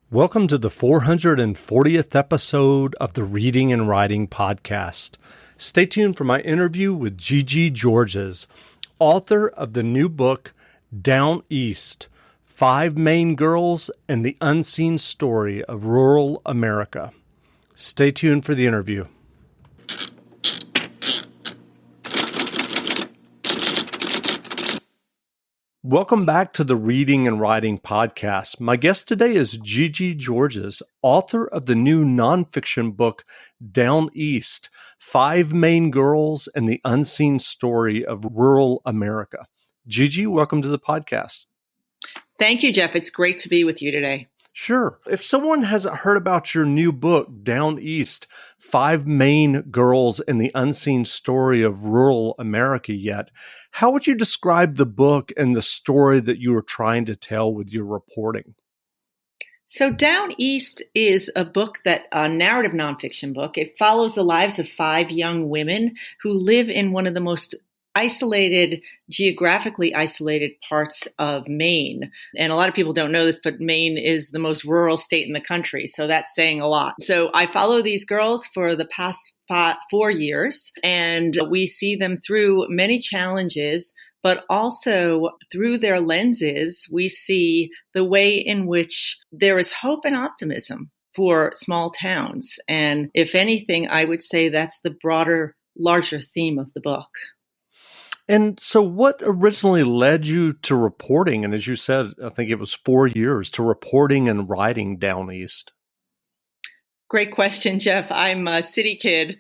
Welcome to the 440th episode of the Reading and Writing Podcast. Stay tuned for my interview with Gigi Georges, author of the new book, Down East, 5 Maine Girls and the Unseen Story of Rural America. Stay tuned for the interview. Welcome back to the Reading and Writing Podcast. My guest today is Gigi Georges, author of the new nonfiction book, Down East, 5 Maine Girls and the Unseen Story of Rural America. Gigi, welcome to the podcast. Thank you, Jeff. It's great to be with you today. Sure. If someone hasn't heard about your new book, Down East, 5 Maine Girls and the Unseen Story of Rural America yet, how would you describe the book and the story that you were trying to tell with your reporting? So Down East is a narrative nonfiction book. It follows the lives of 5 young women who live in one of the most geographically isolated parts of Maine. And a lot of people don't know this, but Maine is the most rural state in the country. So that's saying a lot. So I follow these girls for the past 4 years, and we see them through many challenges, but also through their lenses, we see the way in which there is hope and optimism for small towns. And if anything, I would say that's the larger theme of the book. And so what originally led you to reporting? And as you said, I think it was 4 years to reporting and writing Down East. Great question, Jeff. I'm a city kid,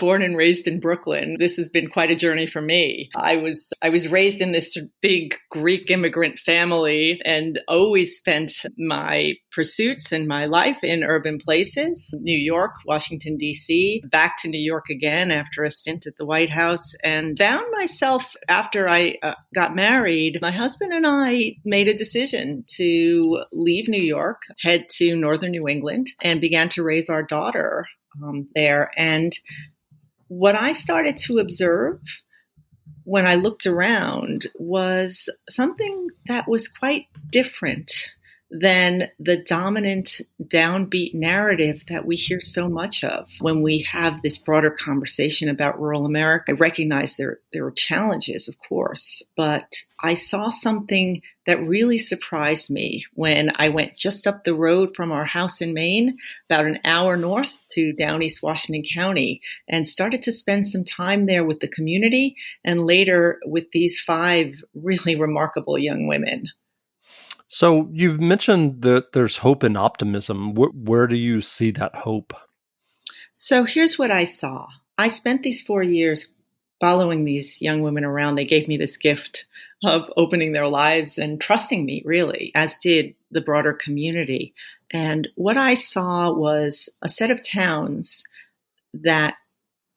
born and raised in Brooklyn. This has been quite a journey for me. I was raised in this big Greek immigrant family and always spent my pursuits and my life in urban places, New York, Washington, D.C., back to New York again after a stint at the White House, and found myself after I got married. My husband and I made a decision to leave New York, head to northern New England, and began to raise our daughter there. And what I started to observe when I looked around was something that was quite different than the dominant downbeat narrative that we hear so much of when we have this broader conversation about rural America. I recognize there are challenges, of course, but I saw something that really surprised me when I went just up the road from our house in Maine, about an hour north to Down East Washington County, and started to spend some time there with the community and later with these 5 really remarkable young women. So you've mentioned that there's hope and optimism. Where do you see that hope? So here's what I saw. I spent these 4 years following these young women around. They gave me this gift of opening their lives and trusting me, really, as did the broader community. And what I saw was a set of towns that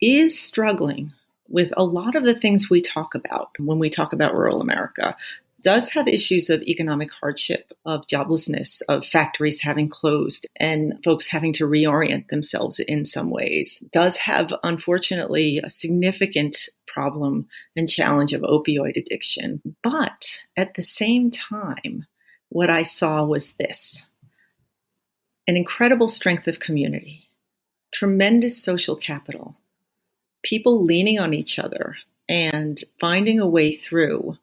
is struggling with a lot of the things we talk about when we talk about rural America. Does have issues of economic hardship, of joblessness, of factories having closed and folks having to reorient themselves in some ways. Does have, unfortunately, a significant problem and challenge of opioid addiction. But at the same time, what I saw was this: an incredible strength of community, tremendous social capital, people leaning on each other and finding a way through.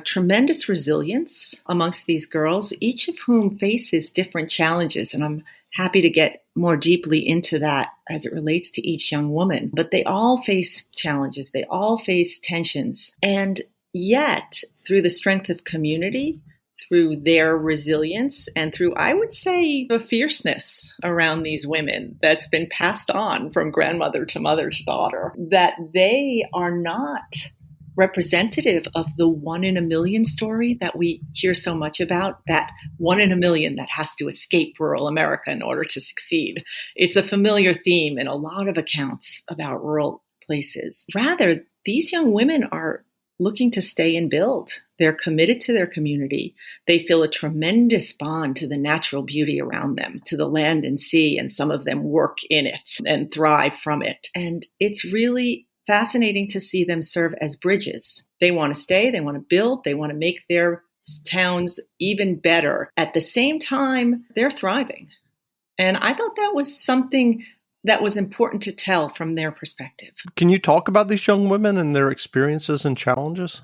Tremendous resilience amongst these girls, each of whom faces different challenges. And I'm happy to get more deeply into that as it relates to each young woman. But they all face challenges. They all face tensions. And yet, through the strength of community, through their resilience, and through, I would say, the fierceness around these women that's been passed on from grandmother to mother to daughter, that they are not representative of the 1 in a million story that we hear so much about, that 1 in a million that has to escape rural America in order to succeed. It's a familiar theme in a lot of accounts about rural places. Rather, these young women are looking to stay and build. They're committed to their community. They feel a tremendous bond to the natural beauty around them, to the land and sea, and some of them work in it and thrive from it. And it's really fascinating to see them serve as bridges. They want to stay, they want to build, they want to make their towns even better. At the same time, they're thriving. And I thought that was something that was important to tell from their perspective. Can you talk about these young women and their experiences and challenges?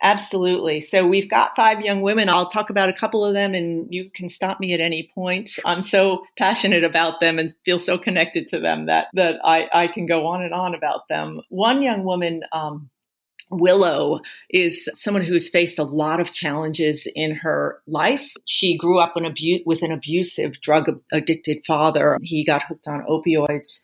Absolutely. So we've got 5 young women. I'll talk about a couple of them and you can stop me at any point. I'm so passionate about them and feel so connected to them that I can go on and on about them. One young woman, Willow, is someone who's faced a lot of challenges in her life. She grew up with an abusive, drug-addicted father. He got hooked on opioids,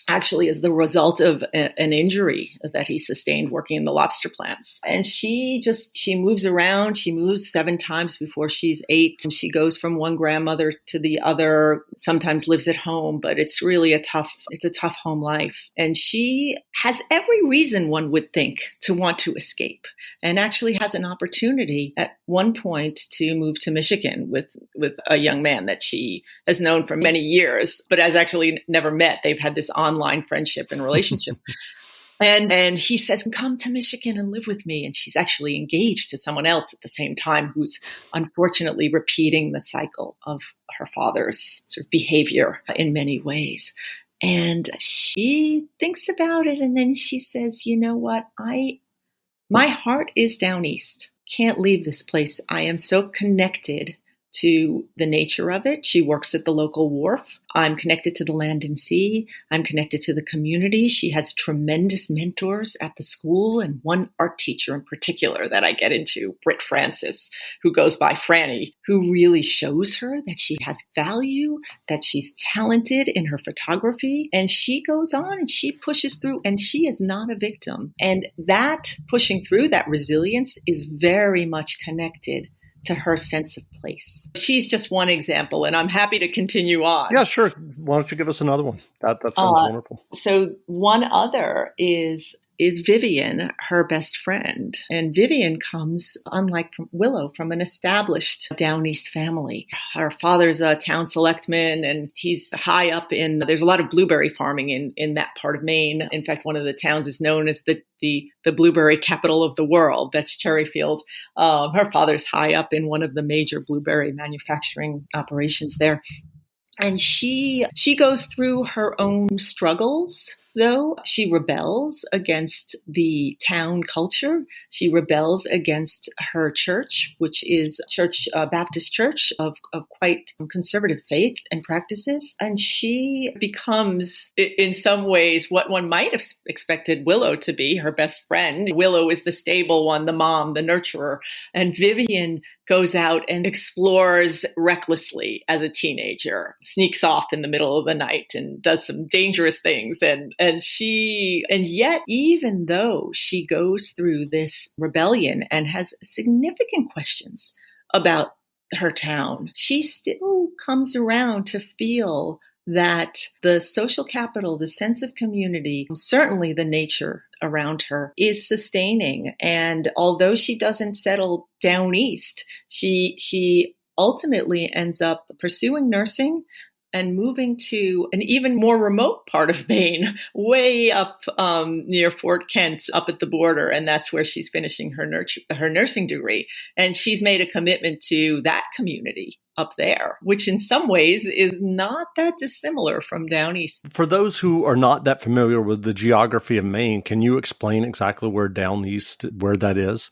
actually as the result of an injury that he sustained working in the lobster plants. And she moves around. She moves 7 times before she's 8. And she goes from one grandmother to the other, sometimes lives at home, but it's really a tough home life. And she has every reason, one would think, to want to escape, and actually has an opportunity at one point to move to Michigan with a young man that she has known for many years, but has actually never met. They've had this online friendship and relationship. And he says, come to Michigan and live with me. And she's actually engaged to someone else at the same time, who's unfortunately repeating the cycle of her father's sort of behavior in many ways. And she thinks about it. And then she says, you know what? My heart is down east. Can't leave this place. I am so connected to the nature of it. She works at the local wharf. I'm connected to the land and sea. I'm connected to the community. She has tremendous mentors at the school, and one art teacher in particular that I get into, Britt Francis, who goes by Franny, who really shows her that she has value, that she's talented in her photography. And she goes on and she pushes through, and she is not a victim. And that pushing through, that resilience, is very much connected to her sense of place. She's just one example, and I'm happy to continue on. Yeah, sure. Why don't you give us another one? That sounds wonderful. So one other is Vivian, her best friend. And Vivian comes, unlike from Willow, from an established Down East family. Her father's a town selectman, and he's high up there's a lot of blueberry farming in that part of Maine. In fact, one of the towns is known as the blueberry capital of the world. That's Cherryfield. Her father's high up in one of the major blueberry manufacturing operations there. And she goes through her own struggles, though. She rebels against the town culture. She rebels against her church, which is Baptist Church of quite conservative faith and practices. And she becomes, in some ways, what one might have expected Willow to be, her best friend. Willow is the stable one, the mom, the nurturer. And Vivian goes out and explores recklessly as a teenager, sneaks off in the middle of the night and does some dangerous things. And yet, even though she goes through this rebellion and has significant questions about her town, she still comes around to feel that the social capital, the sense of community, certainly the nature around her, is sustaining. And although she doesn't settle down east, she ultimately ends up pursuing nursing and moving to an even more remote part of Maine, way up near Fort Kent, up at the border. And that's where she's finishing her nursing degree. And she's made a commitment to that community up there, which in some ways is not that dissimilar from down east. For those who are not that familiar with the geography of Maine, can you explain exactly where down east, where that is?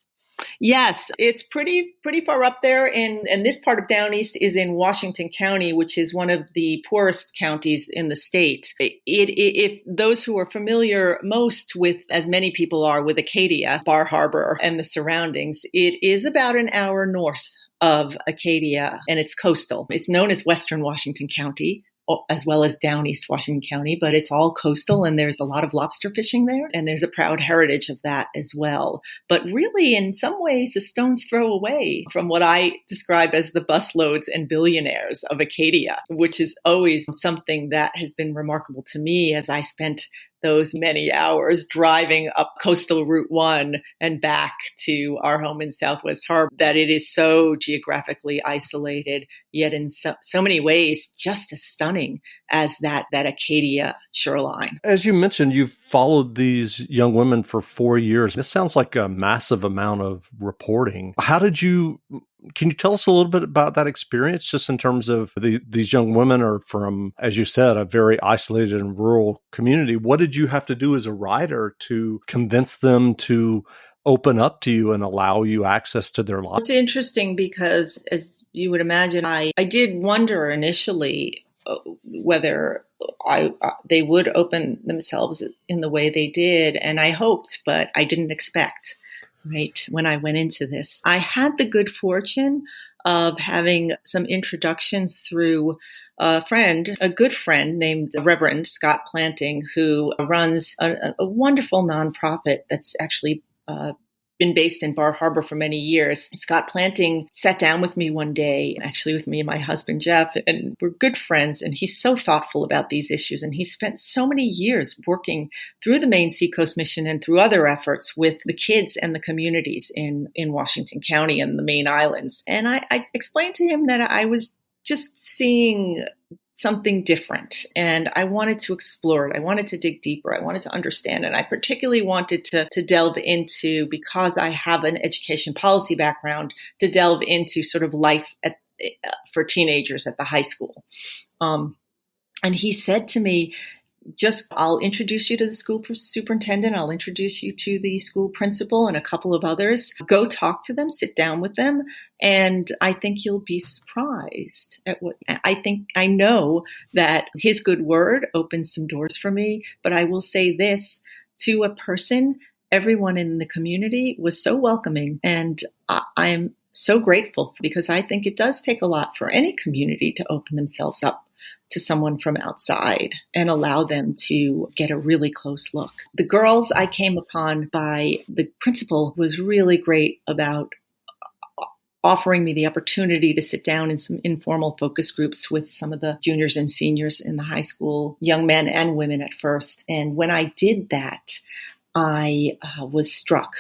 Yes, it's pretty far up there, and this part of Down East is in Washington County, which is one of the poorest counties in the state. If those who are familiar most with, as many people are, with Acadia, Bar Harbor, and the surroundings, it is about an hour north of Acadia, and it's coastal. It's known as Western Washington County, as well as Down East Washington County, but it's all coastal, and there's a lot of lobster fishing there, and there's a proud heritage of that as well. But really, in some ways, a stone's throw away from what I describe as the busloads and billionaires of Acadia, which is always something that has been remarkable to me as I spent those many hours driving up coastal Route 1 and back to our home in Southwest Harbor, that it is so geographically isolated, yet in so many ways just as stunning as that Acadia shoreline. As you mentioned, you've followed these young women for 4 years. This sounds like a massive amount of reporting. Can you tell us a little bit about that experience, just in terms of these young women are from, as you said, a very isolated and rural community? What did you have to do as a writer to convince them to open up to you and allow you access to their lives? It's interesting because, as you would imagine, I did wonder initially whether they would open themselves in the way they did. And I hoped, but I didn't expect, right, when I went into this. I had the good fortune of having some introductions through a good friend named Reverend Scott Planting, who runs a wonderful nonprofit that's actually been based in Bar Harbor for many years. Scott Planting sat down with me one day, actually with me and my husband, Jeff, and we're good friends. And he's so thoughtful about these issues. And he spent so many years working through the Maine Seacoast Mission and through other efforts with the kids and the communities in Washington County and the Maine Islands. And I explained to him that I was just seeing something different. And I wanted to explore it. I wanted to dig deeper. I wanted to understand it. I particularly wanted to delve into, because I have an education policy background, to delve into sort of life for teenagers at the high school. And he said to me, I'll introduce you to the school superintendent. I'll introduce you to the school principal and a couple of others. Go talk to them, sit down with them. And I think you'll be surprised at what I know that his good word opens some doors for me. But I will say this to a person, everyone in the community was so welcoming. And I'm so grateful, because I think it does take a lot for any community to open themselves up to someone from outside and allow them to get a really close look. The girls I came upon by the principal was really great about offering me the opportunity to sit down in some informal focus groups with some of the juniors and seniors in the high school, young men and women at first. And when I did that, I was struck.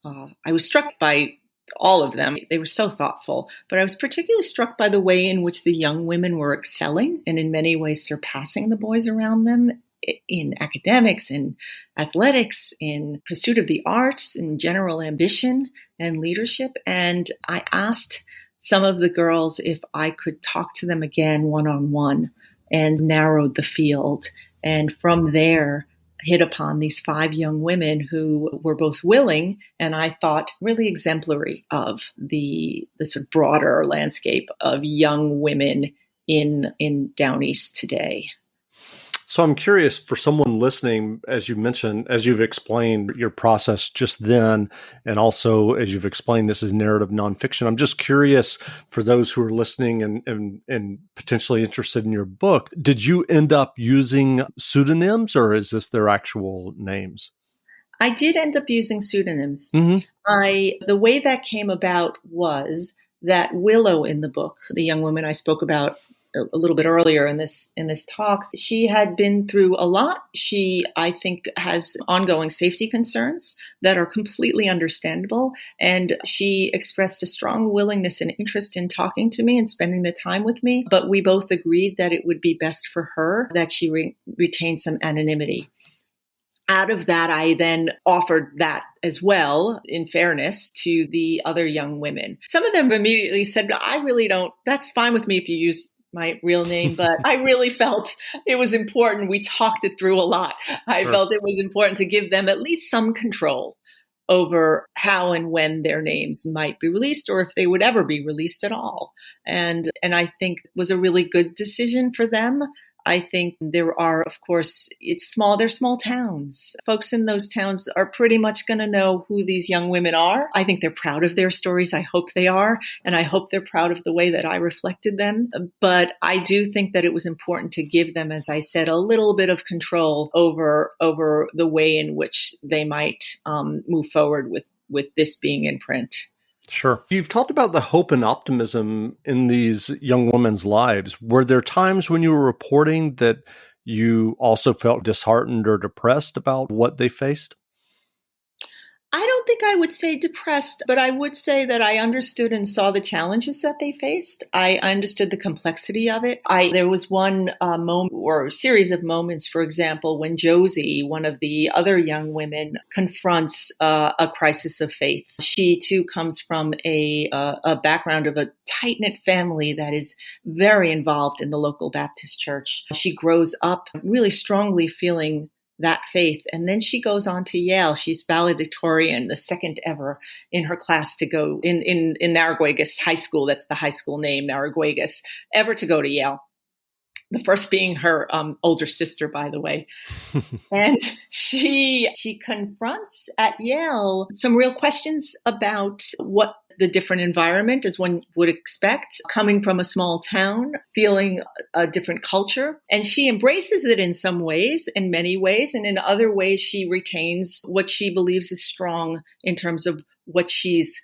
I was struck by all of them. They were so thoughtful, but I was particularly struck by the way in which the young women were excelling and in many ways surpassing the boys around them in academics, in athletics, in pursuit of the arts, in general ambition and leadership. And I asked some of the girls if I could talk to them again one-on-one, and narrowed the field. And from there, hit upon these 5 young women who were both willing and, I thought, really exemplary of the sort of broader landscape of young women in Down East today. So I'm curious, for someone listening, as you mentioned, as you've explained your process just then, and also as you've explained this is narrative nonfiction, I'm just curious, for those who are listening and potentially interested in your book, did you end up using pseudonyms, or is this their actual names? I did end up using pseudonyms. Mm-hmm. The way that came about was that Willow in the book, the young woman I spoke about a little bit earlier in this talk, she had been through a lot. She, I think, has ongoing safety concerns that are completely understandable. And she expressed a strong willingness and interest in talking to me and spending the time with me. But we both agreed that it would be best for her that she retain some anonymity. Out of that, I then offered that as well, in fairness, to the other young women. Some of them immediately said, I really don't, that's fine with me if you use my real name, but I really felt it was important. We talked it through a lot. I felt it was important to give them at least some control over how and when their names might be released, or if they would ever be released at all. And I think it was a really good decision for them. I think there are, of course, they're small towns. Folks in those towns are pretty much going to know who these young women are. I think they're proud of their stories. I hope they are. And I hope they're proud of the way that I reflected them. But I do think that it was important to give them, as I said, a little bit of control over the way in which they might move forward with this being in print. Sure. You've talked about the hope and optimism in these young women's lives. Were there times when you were reporting that you also felt disheartened or depressed about what they faced? I don't think I would say depressed, but I would say that I understood and saw the challenges that they faced. I understood the complexity of it. There was one moment or series of moments, for example, when Josie, one of the other young women, confronts a crisis of faith. She too comes from a background of a tight-knit family that is very involved in the local Baptist church. She grows up really strongly feeling that faith. And then she goes on to Yale. She's valedictorian, the second ever in her class to go in Narraguagus High School. That's the high school name, Narraguagus, ever to go to Yale. The first being her older sister, by the way. And she confronts at Yale some real questions about what the different environment, as one would expect, coming from a small town, feeling a different culture. And she embraces it in some ways, in many ways, and in other ways she retains what she believes is strong in terms of what she's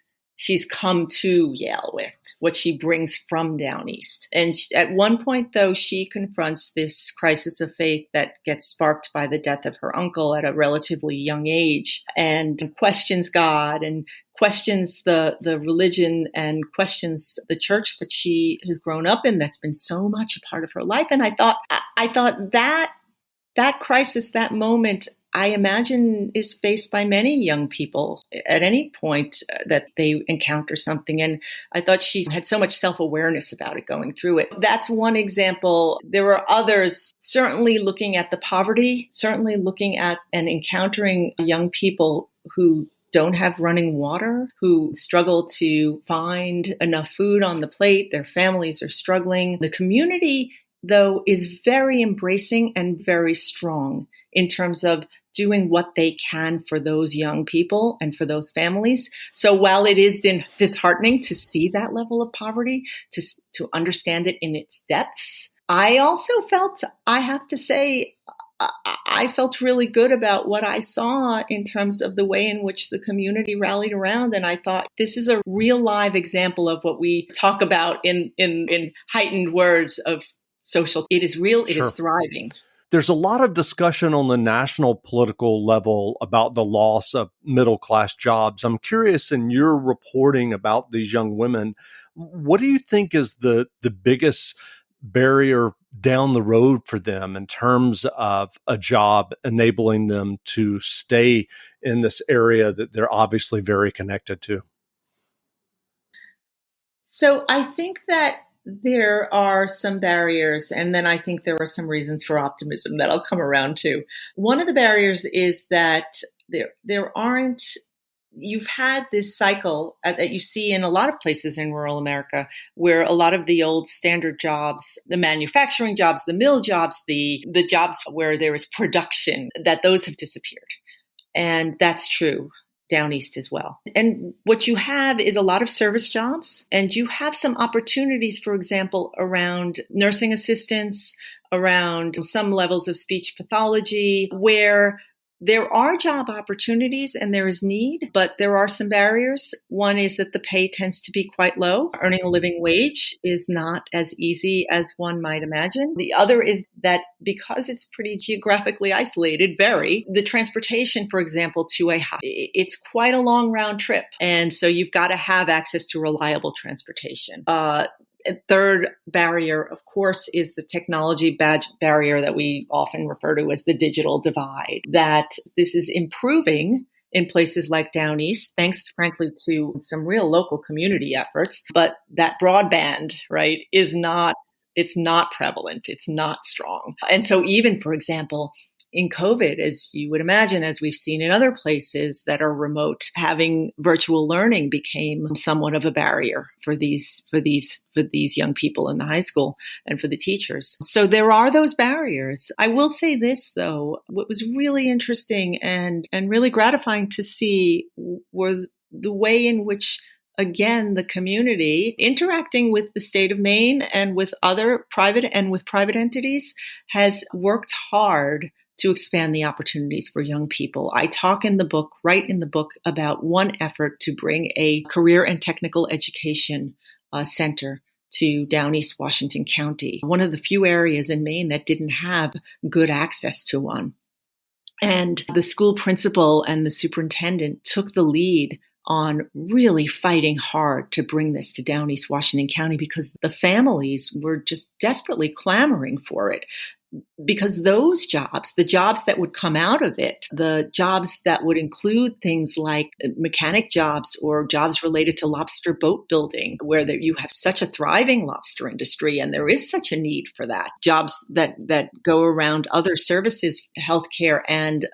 come to Yale with, what she brings from down east. And at one point, though, she confronts this crisis of faith that gets sparked by the death of her uncle at a relatively young age, and questions God and questions the religion and questions the church that she has grown up in that's been so much a part of her life. And I thought that crisis, that moment, I imagine is faced by many young people at any point that they encounter something. And I thought she had so much self-awareness about it going through it. That's one example. There are others, certainly looking at the poverty, certainly looking at and encountering young people who don't have running water, who struggle to find enough food on the plate. Their families are struggling. The community, though, is very embracing and very strong in terms of doing what they can for those young people and for those families. So while it is disheartening to see that level of poverty, to understand it in its depths, I also felt, I have to say, I felt really good about what I saw in terms of the way in which the community rallied around. And I thought this is a real live example of what we talk about in heightened words of social. It is real. It is thriving. There's a lot of discussion on the national political level about the loss of middle-class jobs. I'm curious, in your reporting about these young women, what do you think is the biggest barrier down the road for them in terms of a job enabling them to stay in this area that they're obviously very connected to? So I think that there are some barriers, and then I think there are some reasons for optimism that I'll come around to. One of the barriers is that there aren't, you've had this cycle that you see in a lot of places in rural America, where a lot of the old standard jobs, the manufacturing jobs, the mill jobs, the jobs where there is production, that those have disappeared. And that's true down east as well. And what you have is a lot of service jobs, and you have some opportunities, for example, around nursing assistants, around some levels of speech pathology, where there are job opportunities and there is need, but there are some barriers. One is that the pay tends to be quite low. Earning a living wage is not as easy as one might imagine. The other is that because it's pretty geographically isolated, the transportation, for example, it's quite a long round trip. And so you've got to have access to reliable transportation. A third barrier, of course, is the technology barrier that we often refer to as the digital divide, that this is improving in places like down east, thanks, frankly, to some real local community efforts. But that broadband, right, it's not prevalent. It's not strong. And so even, for example, in COVID, as you would imagine, as we've seen in other places that are remote, having virtual learning became somewhat of a barrier for these young people in the high school and for the teachers. So there are those barriers. I will say this, though, what was really interesting and really gratifying to see were the way in which, again, the community interacting with the state of Maine and with other private entities has worked hard to expand the opportunities for young people. I talk write in the book about one effort to bring a career and technical education center to down East Washington County, one of the few areas in Maine that didn't have good access to one. And the school principal and the superintendent took the lead on really fighting hard to bring this to down East Washington County because the families were just desperately clamoring for it. Because those jobs, the jobs that would come out of it, the jobs that would include things like mechanic jobs or jobs related to lobster boat building, where you have such a thriving lobster industry and there is such a need for that. Jobs that go around other services, healthcare and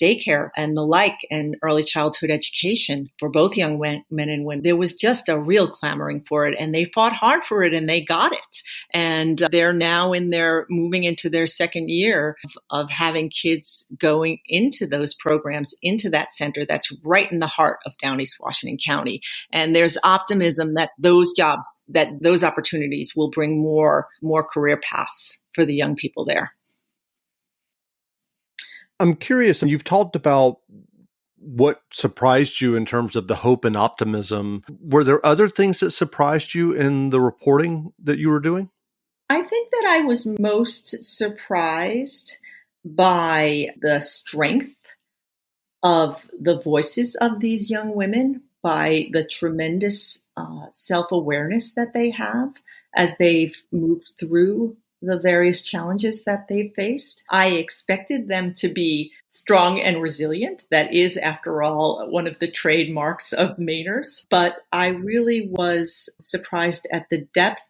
daycare and the like, and early childhood education for both young men and women. There was just a real clamoring for it, and they fought hard for it, and they got it. And they're now moving into their second year of having kids going into those programs, into that center that's right in the heart of down East Washington County. And there's optimism that those jobs, that those opportunities will bring more career paths for the young people there. I'm curious, and you've talked about what surprised you in terms of the hope and optimism. Were there other things that surprised you in the reporting that you were doing? I think that I was most surprised by the strength of the voices of these young women, by the tremendous self-awareness that they have as they've moved through the various challenges that they've faced. I expected them to be strong and resilient. That is, after all, one of the trademarks of Mainers. But I really was surprised at the depth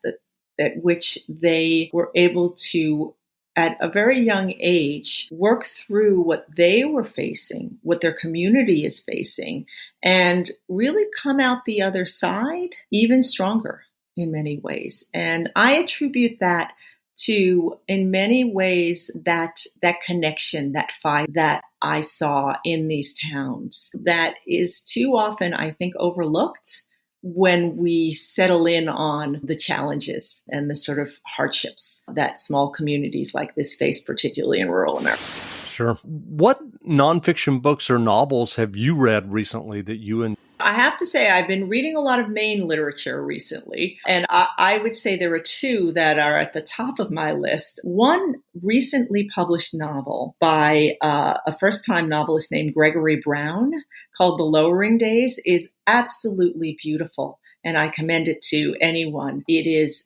at which they were able to, at a very young age, work through what they were facing, what their community is facing, and really come out the other side even stronger in many ways. And I attribute that to, in many ways, that connection, that fight that I saw in these towns that is too often, I think, overlooked when we settle in on the challenges and the sort of hardships that small communities like this face, particularly in rural America. Sure. What nonfiction books or novels have you read recently that you enjoy? I have to say, I've been reading a lot of Maine literature recently, and I would say there are two that are at the top of my list. One recently published novel by a first-time novelist named Gregory Brown called The Lowering Days is absolutely beautiful, and I commend it to anyone. It is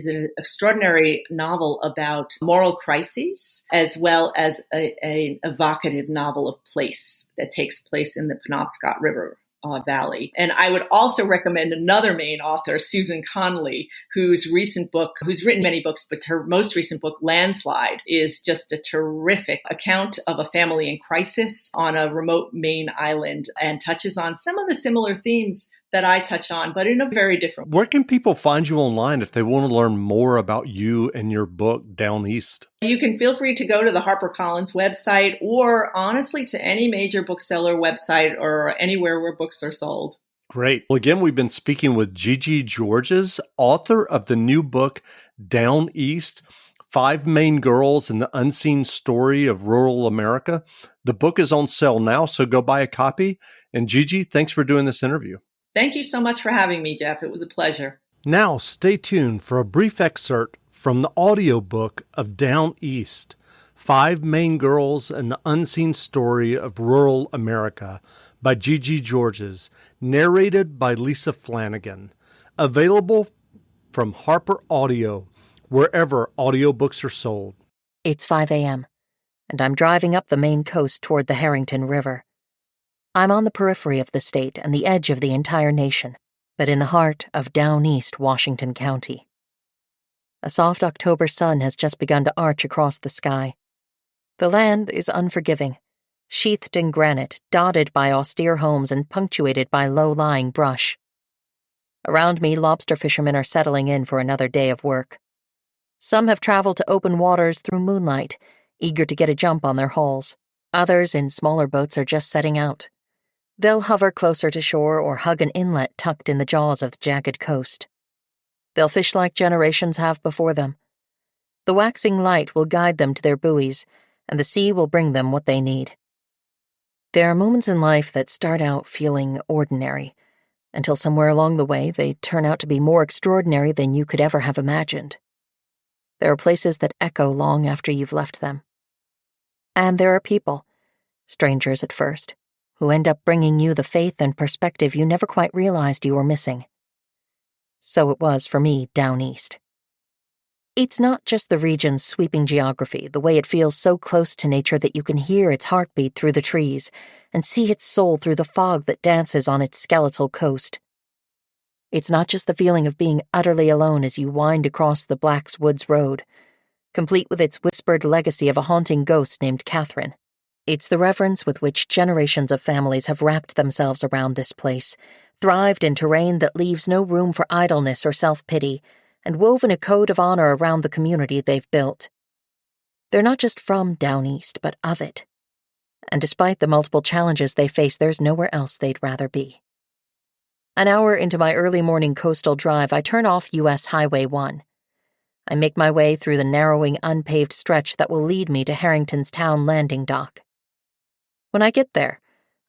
an extraordinary novel about moral crises, as well as an evocative novel of place that takes place in the Penobscot River Valley. And I would also recommend another Maine author, Susan Connolly, whose written many books, but her most recent book, Landslide, is just a terrific account of a family in crisis on a remote Maine island and touches on some of the similar themes that I touch on, but in a very different way. Where can people find you online if they want to learn more about you and your book, Down East? You can feel free to go to the HarperCollins website, or honestly to any major bookseller website or anywhere where books are sold. Great. Well, again, we've been speaking with Gigi Georges, author of the new book, Down East, 5 Maine Girls and the Unseen Story of Rural America. The book is on sale now, so go buy a copy. And Gigi, thanks for doing this interview. Thank you so much for having me, Jeff. It was a pleasure. Now, stay tuned for a brief excerpt from the audiobook of Down East, 5 Maine Girls and the Unseen Story of Rural America by Gigi Georges, narrated by Lisa Flanagan. Available from Harper Audio, wherever audiobooks are sold. It's 5 a.m., and I'm driving up the Maine coast toward the Harrington River. I'm on the periphery of the state and the edge of the entire nation, but in the heart of down East Washington County. A soft October sun has just begun to arch across the sky. The land is unforgiving, sheathed in granite, dotted by austere homes and punctuated by low-lying brush. Around me, lobster fishermen are settling in for another day of work. Some have traveled to open waters through moonlight, eager to get a jump on their hauls. Others in smaller boats are just setting out. They'll hover closer to shore or hug an inlet tucked in the jaws of the jagged coast. They'll fish like generations have before them. The waxing light will guide them to their buoys, and the sea will bring them what they need. There are moments in life that start out feeling ordinary, until somewhere along the way they turn out to be more extraordinary than you could ever have imagined. There are places that echo long after you've left them. And there are people, strangers at first, who end up bringing you the faith and perspective you never quite realized you were missing. So it was for me down east. It's not just the region's sweeping geography, the way it feels so close to nature that you can hear its heartbeat through the trees and see its soul through the fog that dances on its skeletal coast. It's not just the feeling of being utterly alone as you wind across the Black's Woods Road, complete with its whispered legacy of a haunting ghost named Catherine. It's the reverence with which generations of families have wrapped themselves around this place, thrived in terrain that leaves no room for idleness or self-pity, and woven a code of honor around the community they've built. They're not just from down east, but of it. And despite the multiple challenges they face, there's nowhere else they'd rather be. An hour into my early morning coastal drive, I turn off U.S. Highway 1. I make my way through the narrowing, unpaved stretch that will lead me to Harrington's town landing dock. When I get there,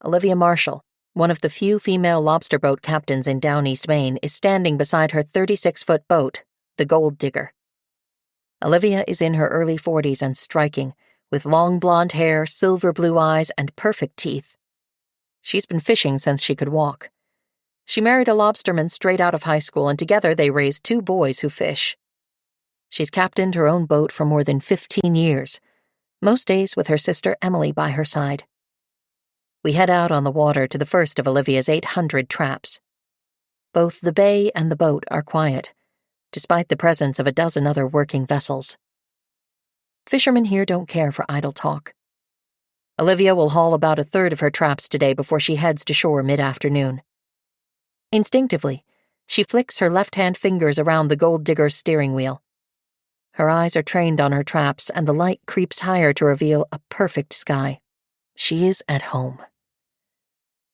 Olivia Marshall, one of the few female lobster boat captains in Down East Maine, is standing beside her 36-foot boat, the Gold Digger. Olivia is in her early 40s and striking, with long blonde hair, silver blue eyes, and perfect teeth. She's been fishing since she could walk. She married a lobsterman straight out of high school, and together they raised 2 boys who fish. She's captained her own boat for more than 15 years, most days with her sister Emily by her side. We head out on the water to the first of Olivia's 800 traps. Both the bay and the boat are quiet, despite the presence of a dozen other working vessels. Fishermen here don't care for idle talk. Olivia will haul about a third of her traps today before she heads to shore mid-afternoon. Instinctively, she flicks her left-hand fingers around the Gold Digger's steering wheel. Her eyes are trained on her traps, and the light creeps higher to reveal a perfect sky. She is at home.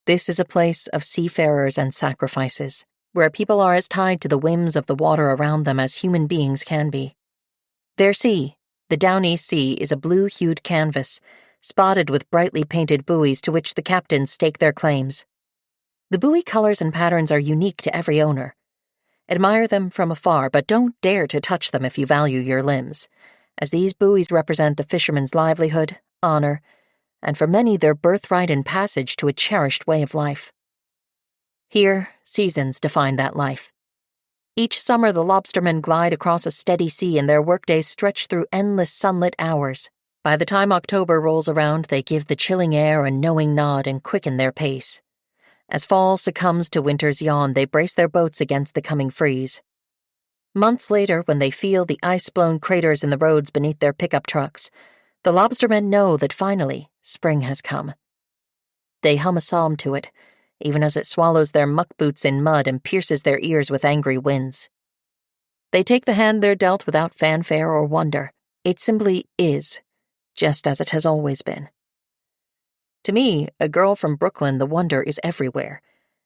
This is a place of seafarers and sacrifices, where people are as tied to the whims of the water around them as human beings can be. Their sea, the Down East Sea, is a blue-hued canvas, spotted with brightly painted buoys to which the captains stake their claims. The buoy colors and patterns are unique to every owner. Admire them from afar, but don't dare to touch them if you value your limbs, as these buoys represent the fisherman's livelihood, honor, and for many their birthright and passage to a cherished way of life. Here, seasons define that life. Each summer the lobstermen glide across a steady sea and their workdays stretch through endless sunlit hours. By the time October rolls around, they give the chilling air a knowing nod and quicken their pace. As fall succumbs to winter's yawn, they brace their boats against the coming freeze. Months later, when they feel the ice-blown craters in the roads beneath their pickup trucks, the lobstermen know that finally, spring has come. They hum a psalm to it, even as it swallows their muck boots in mud and pierces their ears with angry winds. They take the hand they're dealt without fanfare or wonder. It simply is, just as it has always been. To me, a girl from Brooklyn, the wonder is everywhere,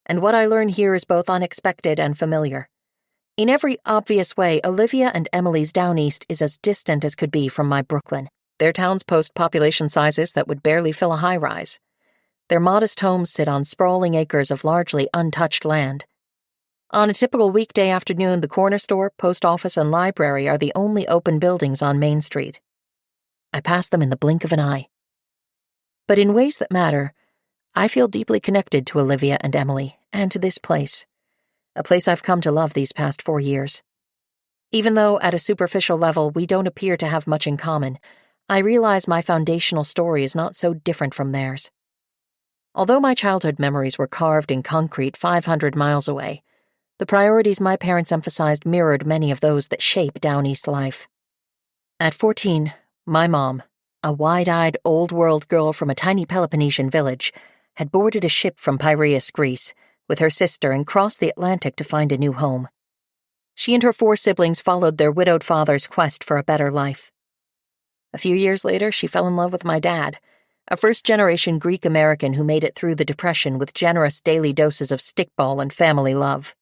and what I learn here is both unexpected and familiar. In every obvious way, Olivia and Emily's Down East is as distant as could be from my Brooklyn. Their towns post population sizes that would barely fill a high-rise. Their modest homes sit on sprawling acres of largely untouched land. On a typical weekday afternoon, the corner store, post office, and library are the only open buildings on Main Street. I pass them in the blink of an eye. But in ways that matter, I feel deeply connected to Olivia and Emily, and to this place, a place I've come to love these past 4 years. Even though, at a superficial level, we don't appear to have much in common, I realize my foundational story is not so different from theirs. Although my childhood memories were carved in concrete 500 miles away, the priorities my parents emphasized mirrored many of those that shape Down East life. At 14, my mom, a wide-eyed, old-world girl from a tiny Peloponnesian village, had boarded a ship from Piraeus, Greece, with her sister and crossed the Atlantic to find a new home. She and her 4 siblings followed their widowed father's quest for a better life. A few years later, she fell in love with my dad, a first-generation Greek-American who made it through the Depression with generous daily doses of stickball and family love.